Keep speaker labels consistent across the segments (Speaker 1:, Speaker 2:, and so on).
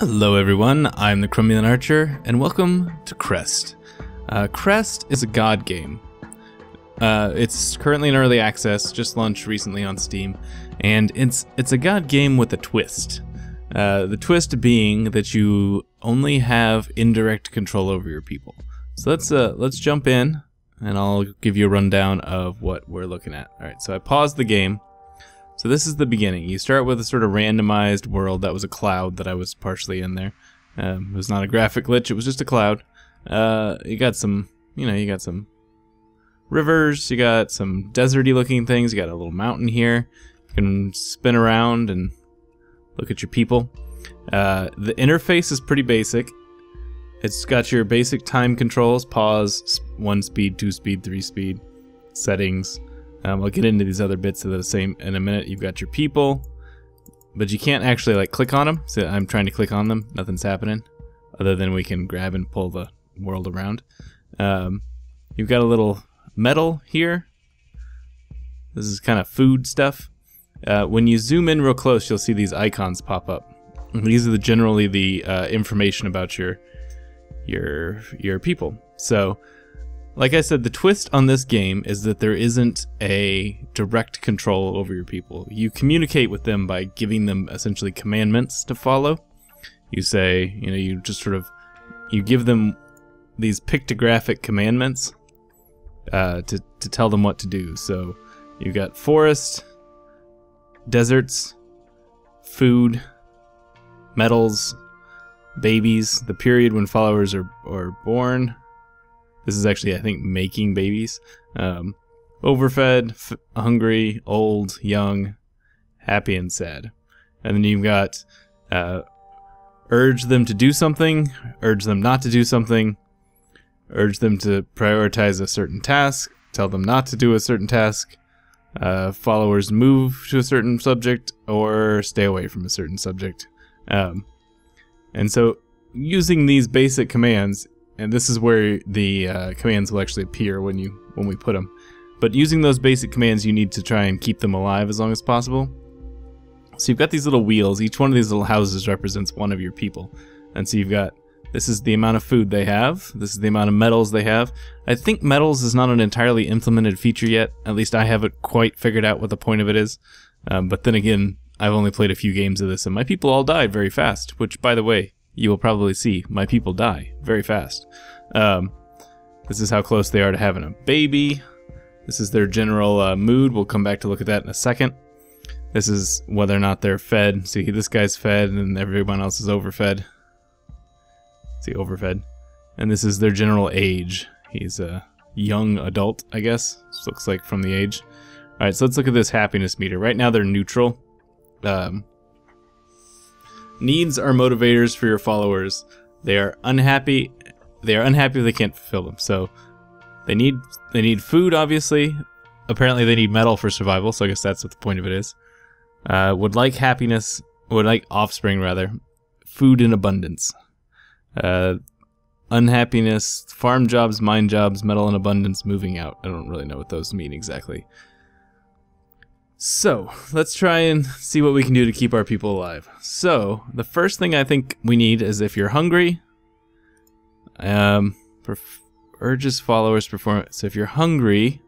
Speaker 1: Hello everyone, I'm the Cromulent Archer, and welcome to Crest. Crest is a god game. It's currently in early access, just launched recently on Steam, and it's a god game with a twist. The twist being that you only have indirect control over your people. So let's jump in, and I'll give you a rundown of what we're looking at. Alright, so I paused the game. So this is the beginning. You start with a sort of randomized world that was a cloud that I was partially in there. It was not a graphic glitch, it was just a cloud. You got some, you got some rivers, you got some deserty looking things, you got a little mountain here. You can spin around and look at your people. The interface is pretty basic. It's got your basic time controls, pause, 1 speed, 2 speed, 3 speed, settings. I'll get into these other bits of the same in a minute. You've got your people, but you can't actually like click on them. So I'm trying to click on them, nothing's happening, other than we can grab and pull the world around. You've got a little metal here. This is kind of food stuff. When you zoom in real close, you'll see these icons pop up. And these are generally the information about your people. So, like I said, the twist on this game is that there isn't a direct control over your people. You communicate with them by giving them essentially commandments to follow. You say, you just sort of, you give them these pictographic commandments to tell them what to do. So you've got forest, deserts, food, metals, babies, the period when followers are born. This is actually, I think, making babies. Overfed, hungry, old, young, happy, and sad. And then you've got urge them to do something, urge them not to do something, urge them to prioritize a certain task, tell them not to do a certain task, followers move to a certain subject, or stay away from a certain subject. And so, using these basic commands, and this is where the commands will actually appear when we put them. But using those basic commands, you need to try and keep them alive as long as possible. So you've got these little wheels. Each one of these little houses represents one of your people. And so you've got, this is the amount of food they have. This is the amount of metals they have. I think metals is not an entirely implemented feature yet. At least I haven't quite figured out what the point of it is. But then again, I've only played a few games of this, and my people all died very fast. Which, by the way, you will probably see my people die very fast. This is how close they are to having a baby. This is their general mood. We'll come back to look at that in a second. This is whether or not they're fed. See, this guy's fed and everyone else is overfed. See, overfed. And this is their general age. He's a young adult, I guess. This looks like from the age. Alright, so let's look at this happiness meter. Right now they're neutral. Needs are motivators for your followers. They are unhappy. They are unhappy if they can't fulfill them. So they need food, obviously. Apparently they need metal for survival, so I guess that's what the point of it is. Would like happiness, would like offspring rather. Food in abundance. Unhappiness, farm jobs, mine jobs, metal in abundance, moving out. I don't really know what those mean exactly. So, let's try and see what we can do to keep our people alive. So, the first thing I think we need is if you're hungry, urges followers perform. So if you're hungry,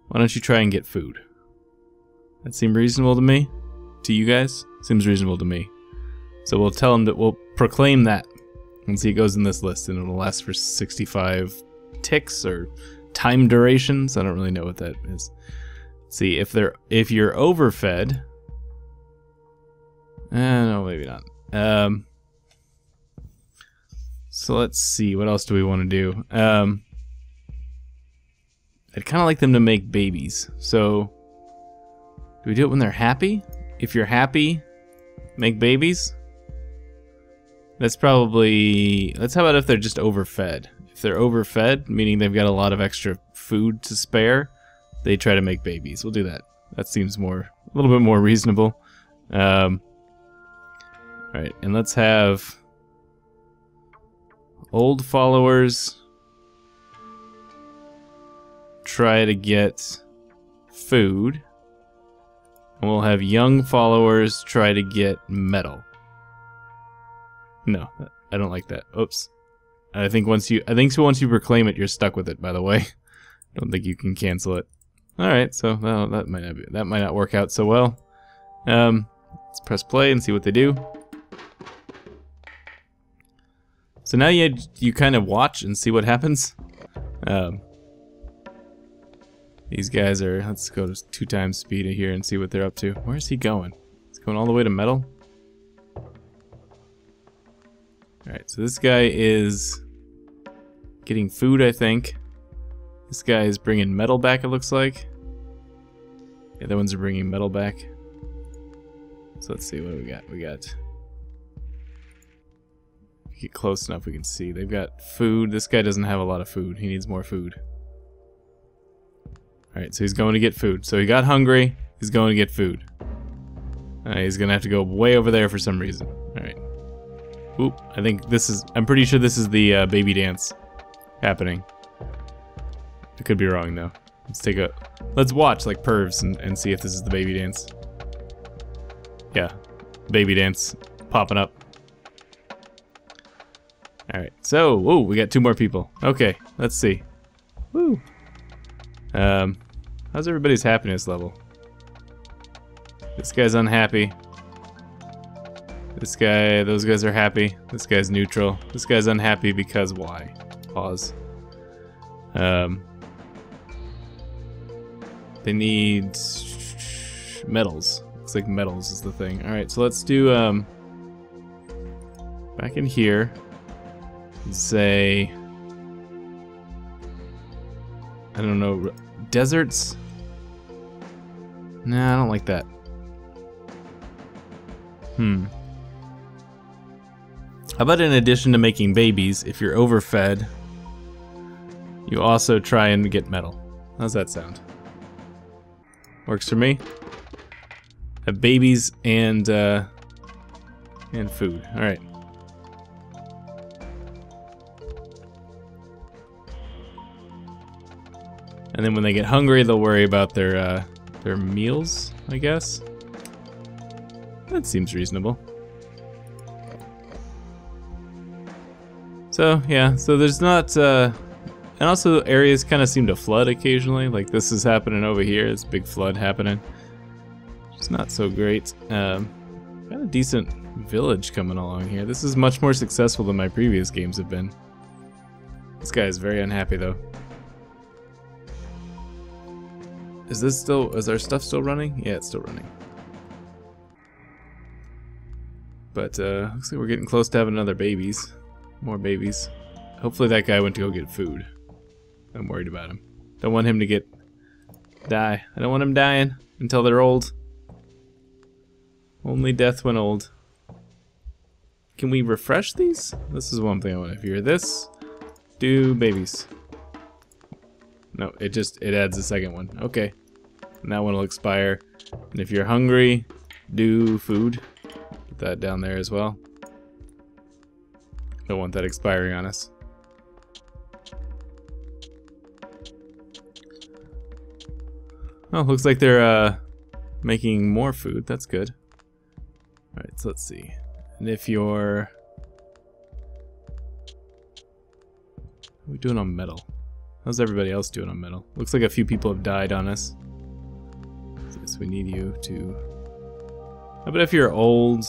Speaker 1: why don't you try and get food? That seem reasonable to me? To you guys? Seems reasonable to me. So we'll tell them that we'll proclaim that. And see, it goes in this list, and it'll last for 65 ticks or time durations. I don't really know what that is. See, if you're overfed, no, maybe not. So let's see, what else do we want to do? I'd kind of like them to make babies. So, do we do it when they're happy? If you're happy, make babies? That's probably, how about if they're just overfed? If they're overfed, meaning they've got a lot of extra food to spare, they try to make babies. We'll do that. That seems a little bit more reasonable. Alright, and let's have old followers try to get food. And we'll have young followers try to get metal. No, I don't like that. Oops. I think once you reclaim it, you're stuck with it. By the way, I don't think you can cancel it. All right, so well, that might not work out so well. Let's press play and see what they do. So now you kind of watch and see what happens. These guys are. Let's go to 2 times speed here and see what they're up to. Where's he going? He's going all the way to metal. Alright, so this guy is getting food, I think. This guy is bringing metal back, it looks like. The other ones are bringing metal back. So let's see, what do we got? We got... If we get close enough, we can see. They've got food. This guy doesn't have a lot of food. He needs more food. Alright, so he's going to get food. So he got hungry. He's going to get food. He's going to have to go way over there for some reason. Alright. Oop, I think this is... I'm pretty sure this is the baby dance happening. I could be wrong, though. Let's watch, like, pervs and see if this is the baby dance. Yeah. Baby dance popping up. Alright, so... Whoa, we got 2 more people. Okay, let's see. Woo! How's everybody's happiness level? This guy's unhappy. This guy, those guys are happy. This guy's neutral. This guy's unhappy because why? Pause. They need metals. Looks like metals is the thing. Alright, so let's do, back in here, say, I don't know, deserts? Nah, I don't like that. How about in addition to making babies, if you're overfed, you also try and get metal? How's that sound? Works for me. Have babies and food. All right. And then when they get hungry, they'll worry about their meals, I guess. That seems reasonable. So, yeah, so there's not, and also areas kind of seem to flood occasionally, like this is happening over here, this big flood happening. It's not so great. Got a decent village coming along here. This is much more successful than my previous games have been. This guy is very unhappy, though. Is our stuff still running? Yeah, it's still running. But, looks like we're getting close to having another babies. More babies. Hopefully that guy went to go get food. I'm worried about him. Don't want him to die. I don't want him dying until they're old. Only death when old. Can we refresh these? This is one thing I want to hear. This, do babies. No, it adds a second one. Okay. And that one will expire. And if you're hungry, do food. Put that down there as well. Don't want that expiring on us. Oh, looks like they're making more food. That's good. Alright, so let's see. And if you're... How are we doing on metal? How's everybody else doing on metal? Looks like a few people have died on us. So we need you to... How about if you're old?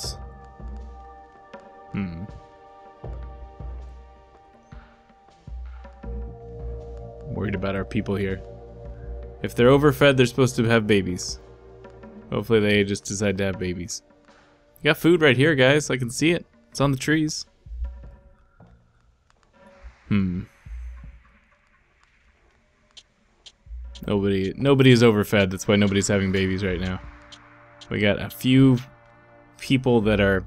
Speaker 1: Worried about our people here. If they're overfed, they're supposed to have babies. Hopefully they just decide to have babies. You got food right here, guys. I can see it. It's on the trees. Nobody is overfed. That's why nobody's having babies right now. We got a few people that are...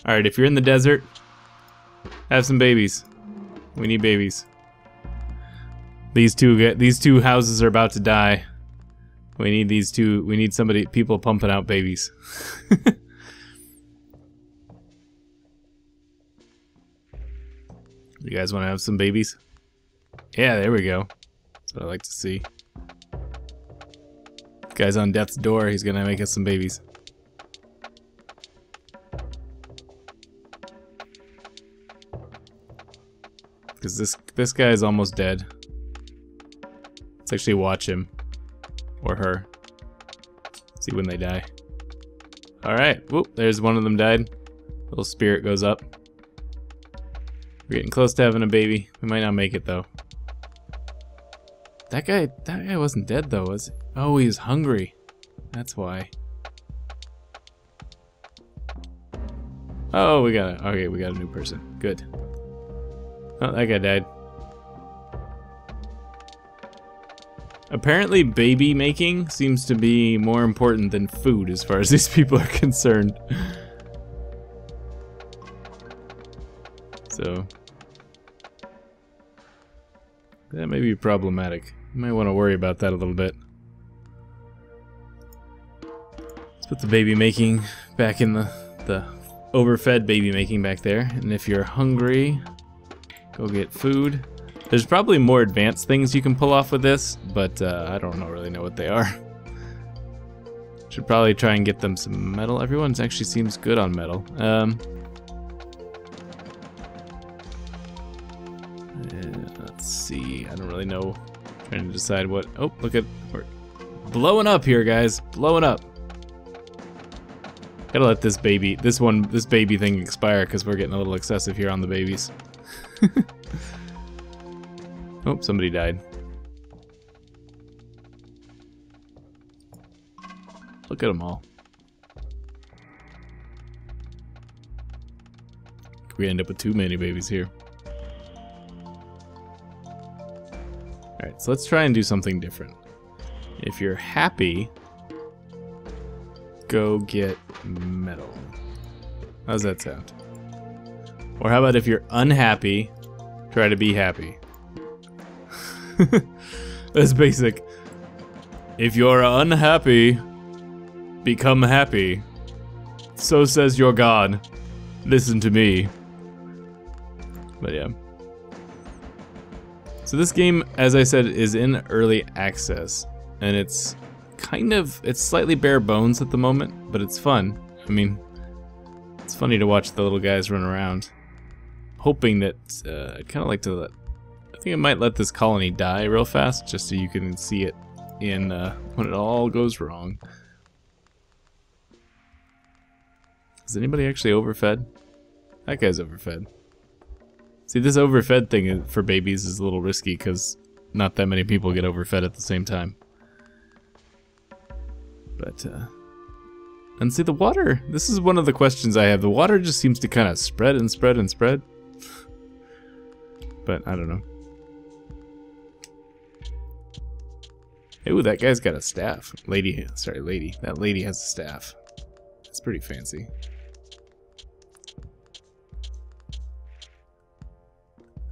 Speaker 1: Alright, if you're in the desert, have some babies. We need babies. These two houses are about to die. We need these two. We need people pumping out babies. You guys want to have some babies? Yeah, there we go. That's what I like to see. This guy's on death's door. He's gonna make us some babies. because this guy is almost dead. Let's actually watch him or her. See when they die. All right, whoop! There's one of them died. Little spirit goes up. We're getting close to having a baby. We might not make it though. That guy wasn't dead though, was he? Oh, he was hungry. That's why. Oh, we got a new person. Good. Oh, that guy died. Apparently baby making seems to be more important than food as far as these people are concerned. So that may be problematic. You might want to worry about that a little bit. Let's put the baby making back in the overfed baby making back there. And if you're hungry, go get food. There's probably more advanced things you can pull off with this, but I don't really know what they are. Should probably try and get them some metal. Everyone actually seems good on metal. Let's see. I don't really know. Trying to decide what. Oh, look at, we're blowing up here, guys. Blowing up. Gotta let this baby thing expire because we're getting a little excessive here on the babies. Oh, somebody died. Look at them all. We end up with too many babies here. Alright, so let's try and do something different. If you're happy, go get metal. How's that sound? Or how about if you're unhappy, try to be happy. That's basic. If you're unhappy, become happy. So says your God. Listen to me. But yeah. So this game, as I said, is in early access. And it's slightly bare bones at the moment, but it's fun. I mean, it's funny to watch the little guys run around. Hoping that, I'd kind of like to I think I might let this colony die real fast, just so you can see it in when it all goes wrong. Is anybody actually overfed? That guy's overfed. See, this overfed thing for babies is a little risky because not that many people get overfed at the same time. But, and see the water, this is one of the questions I have. The water just seems to kind of spread and spread and spread. But, I don't know. Ooh, that guy's got a staff. Lady. That lady has a staff. It's pretty fancy.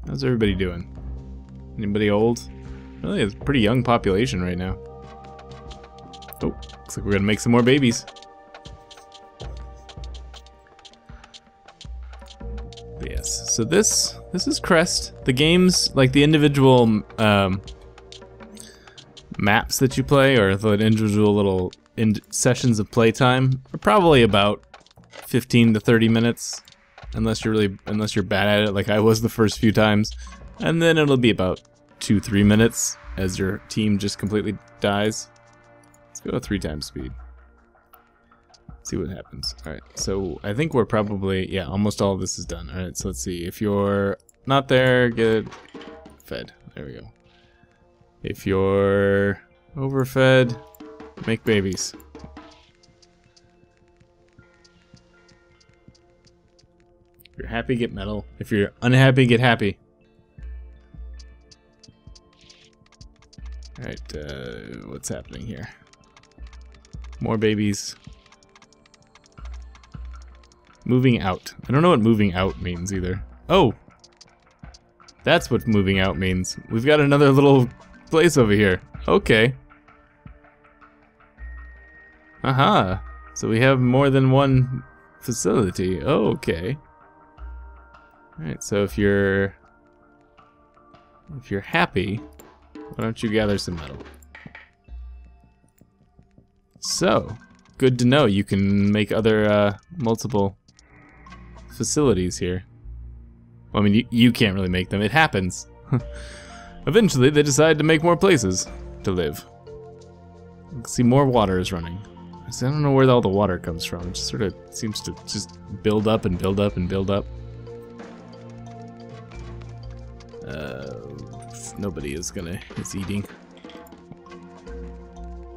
Speaker 1: How's everybody doing? Anybody old? Really, it's a pretty young population right now. Oh, looks like we're gonna make some more babies. But yes, so this is Crest. The games, like the individual maps that you play, or the individual little sessions of playtime, are probably about 15 to 30 minutes, unless you're bad at it, like I was the first few times, and then it'll be about 2-3 minutes as your team just completely dies. Let's go 3 times speed. See what happens. Alright, so I think we're probably, yeah, almost all of this is done. Alright, so let's see. If you're not there, get fed. There we go. If you're overfed, make babies. If you're happy, get metal. If you're unhappy, get happy. Alright, what's happening here? More babies. Moving out. I don't know what moving out means either. Oh! That's what moving out means. We've got another little place over here. Okay. Aha! So we have more than one facility. Oh, okay. Alright, so if you're happy, why don't you gather some metal? So, good to know. You can make other multiple facilities here. Well, I mean, you can't really make them. It happens. Eventually, they decide to make more places to live. See, more water is running. I don't know where all the water comes from. It just sort of seems to just build up and build up and build up. Nobody is eating.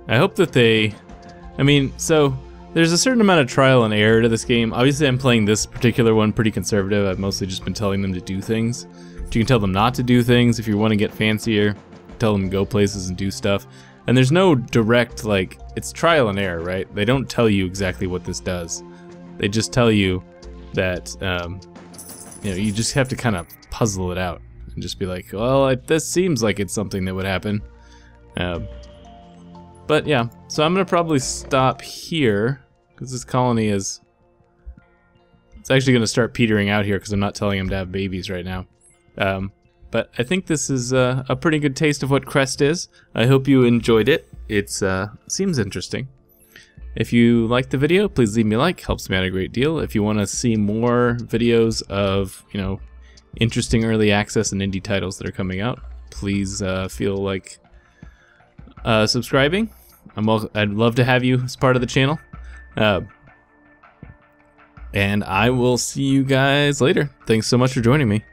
Speaker 1: I hope that I mean, so there's a certain amount of trial and error to this game. Obviously, I'm playing this particular one pretty conservative. I've mostly just been telling them to do things. But you can tell them not to do things if you want to get fancier. Tell them to go places and do stuff. And there's no direct, like, it's trial and error, right? They don't tell you exactly what this does. They just tell you that, you know, you just have to kind of puzzle it out. And just be like, well, this seems like it's something that would happen. But yeah, so I'm going to probably stop here, because this colony is... It's actually going to start petering out here, because I'm not telling them to have babies right now. But I think this is a pretty good taste of what Crest is. I hope you enjoyed it. It seems interesting. If you liked the video, please leave me a like. Helps me out a great deal. If you want to see more videos of, you know, interesting early access and indie titles that are coming out, please feel like subscribing. I'd love to have you as part of the channel. And I will see you guys later. Thanks so much for joining me.